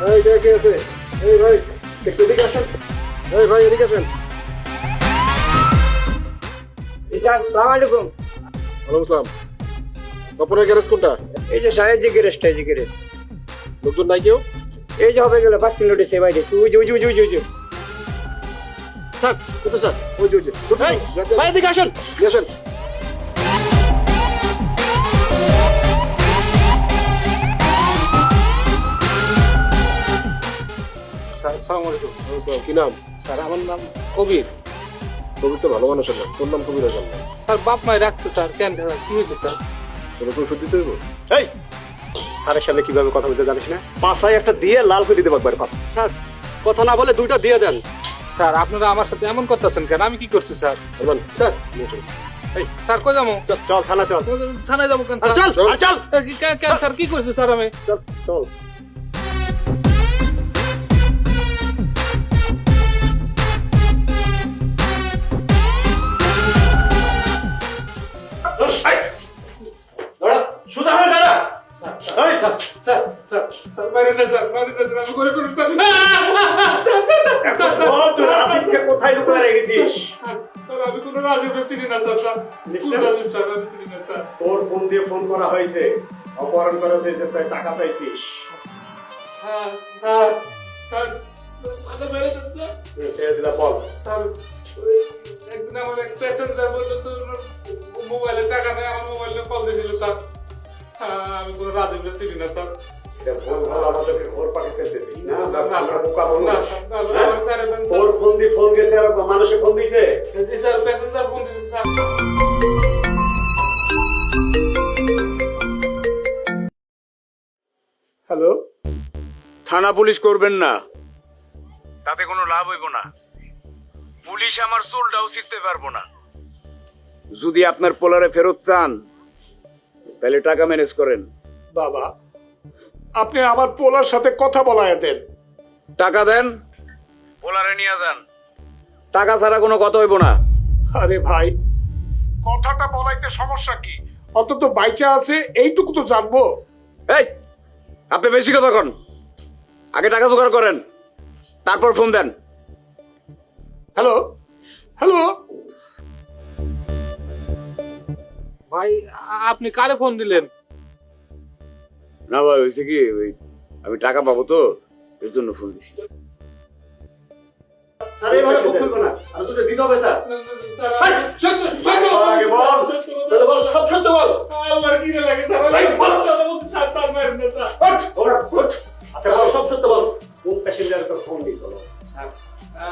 এই কে আছে? এই ভাই একটু এদিকে আসেন। এই ভাই এদিকে আসেন। স্যার আসসালামু আলাইকুম। ওয়ালাইকুম আসসালাম। তপনের গ্যারেজ কোনটা? এই যে স্যার এই যে গ্যারেজটা, এই যে গ্যারেজ। লোকজন নাই কেউ? এই যে হবে গেল 5 মিনিটে সে বাইরে ওই যে ওই যে ওই যে ওই যে স্যার কোথায় স্যার? ওই যে ওই যে এই, ভাই এদিকে আসেন। আসেন। স্যার আসসালামু আলাইকুম। ওয়ালাইকুম আসসালাম। কি নাম? স্যার আমার নাম কবির। কবির তো ভালো মানুষের নাম, তোর নাম কবির হাসান না। স্যার বাপ মাই রাখছে স্যার, কেন কি হয়েছে স্যার? তোর তো ওষুধ দিতে হইব। এই স্যারের সামনে কিভাবে কথা বলতে জানিস না? পাশায় একটা দিয়ে লাল করে দিতে পারবে পাশা। স্যার কথা না বলে দুইটা দিয়ে দেন। স্যার আপনারা আমার সাথে এমন করতেছেন কেন? আমি কি করছি স্যার? আরমান স্যার নিয়ে চল। এই স্যার কই যাবো? চল থানা চল। থানায় যাবো কেন আর স্যার? চল আর চল। কেন স্যার কি করছি স্যার আমি? চল চল। সোজা হয়ে দাঁড়া। এই, স্যার স্যার স্যার বাইরে না স্যার, বাইরে না স্যার, আমি করে ফেলছি স্যার। বল তুই রাজীবকে কোথায় লুকিয়ে রেখেছিস? স্যার আমি কোনো রাজীবকে চিনি না স্যার, স্যার কোন রাজীব স্যার আমি চিনি না স্যার। তোর ফোন দিয়ে ফোন করা হয়েছে, অপহরণ করা হয়েছে, যে তুই টাকা চাইছিস। স্যার স্যার স্যার কথা বেরো স্যার। ছেড়ে দিলা বল। স্যার ওই একদিন আমার এক প্যাসেঞ্জার বললো তো ওনার মোবাইলে টাকা নেই, আমার মোবাইলে কল দিয়েছিল স্যার। আমি কোনো রাজীবকে চিনি না স্যার। এটা ভুল ভাল আমাদেরকে ঘোর পাকে ফেলতেছিস না? আমরা বোকা না মানুষ। স্যার, না, না, আমার স্যার এবং তোর ফোন দিয়ে ফোন গেছে আর মানুষে ফোন দিয়েছে। জি স্যার প্যাসেঞ্জার ফোন দিয়েছে স্যার। হ্যালো, থানা পুলিশ করবেন না, তাতে কোনো লাভ হইব না। পুলিশ আমার চুলটাও ছিঁড়তে পারবো না। যদি আপনার পোলারে ফেরত চান তাহলে টাকা ম্যানেজ করেন। বাবা, আপনি আমার পোলার সাথে কথা বলায় দেন। টাকা দেন, পোলারে নিয়ে যান। টাকা ছাড়া কোনো কথা হইব না। আরে ভাই, কথাটা বলাইতে সমস্যা কি? অন্তত বাইচা আছে এইটুকু তো জানবো। এই আপনি বেশি কথা কন, আগে টাকা জোগাড় করেন, তারপর ফোন দেন। হ্যালো হ্যালো, ভাই আপনি কারে ফোন দিলেন? না ভাই হয়েছে কি, ওই আমি টাকা পাবো তো এর জন্য ফোন দিছি। স্যার এইভাবে বুক করবে না। আর তোকে দিতে হবে স্যার। স্যার সত্য সত্য আগে বল। তাহলে বল, সব সত্য বল। আল্লাহর কি লাগে স্যার? এই, বল। স্যার স্যার মারেন না স্যার। ওঠ, ওরা ওঠ। আচ্ছা বল, সব সত্য বল। কোন প্যাসেঞ্জারকে ফোন দিত? স্যার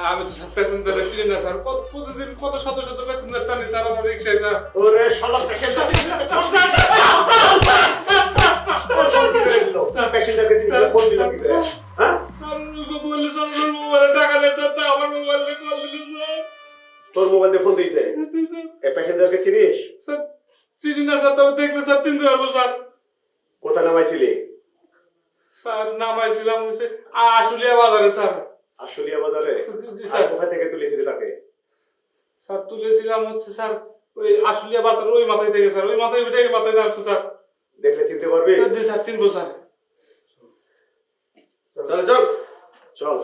আমি তো স্যার প্যাসেঞ্জার চিনি না স্যার। প্রতিদিন কত শত শত প্যাসেঞ্জার টানি স্যার আমার রিক্সায় স্যার। ওরে শালা প্যাসেঞ্জার। প্যাসেঞ্জারকে দিতে ফোন দিল কি করে? হ্যাঁ? স্যার মোবাইলে স্যার আমার মোবাইলে টাকা নেই স্যার, তাই আমার মোবাইলে কল দিল স্যার। তোর মোবাইল দিয়ে ফোন দিয়েছে। আচ্ছা, স্যার এই প্যাসেঞ্জারকে চিনিস? স্যার চিনি না স্যার, তবে দেখলে স্যার চিনতে পারবো স্যার। কোথায় নামাইছিলি? স্যার নামাইছিলাম আশুলিয়া বাজারে স্যার। আশুলিয়া বাজারে? জি আর স্যার। কোথা থেকে তুলেছিলি তাকে? স্যার তুলেছিলাম হচ্ছে স্যার ওই আশুলিয়া বাজার ওই মাথায় থেকে স্যার, ওই মাথায় উঠে এই মাথায় নামছে স্যার। দেখলে চিনতে পারবি? জি স্যার চিনবো স্যার। তাহলে চল চল।